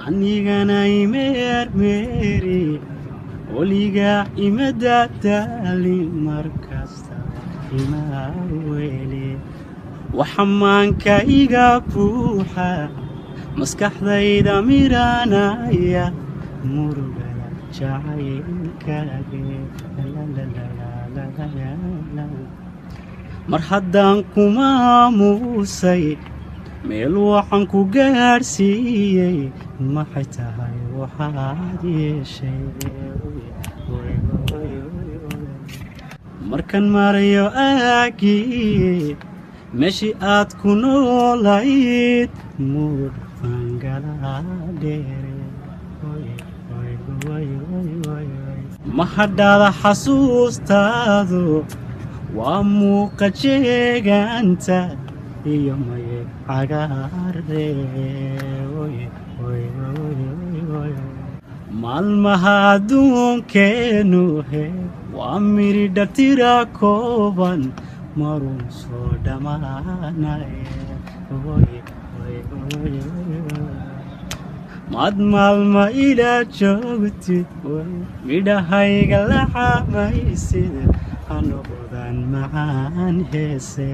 anigana imeermeeri weliga imadadaali markasta ima weli waxamaanka iga buuxa maskaxdayda miranaya murugada jacaylkaaga mar haddaan kuma aamusay meel waxaan ku gaarsiiyey maxay tahay waxaad yeeshay markan marayo aagii meeshii aad ku noolayd muur baan galaa dheere ma hadhaada xasuustaadu waa muuqa jeegaanta iyo maye cagaare maalmaha adduunkeenu he waa miridha tira kooban marun soo dhammaanaye maad maalma ila joogtid midhahayga la xamaysid hanoqdan macaan heese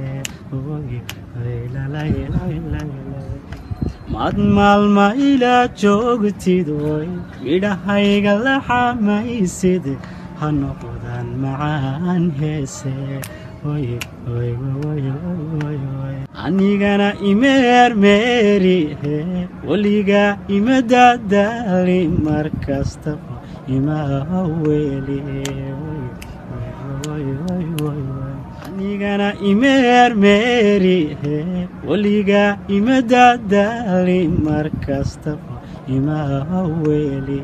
maad maalma ila joogtid midhahayga la xamaysid hanoqdan macaan heese anigana imeermeeri weliga imadadaali markastaba ima weli anigana imeermeeri weliga imadadaali markastaba ima weli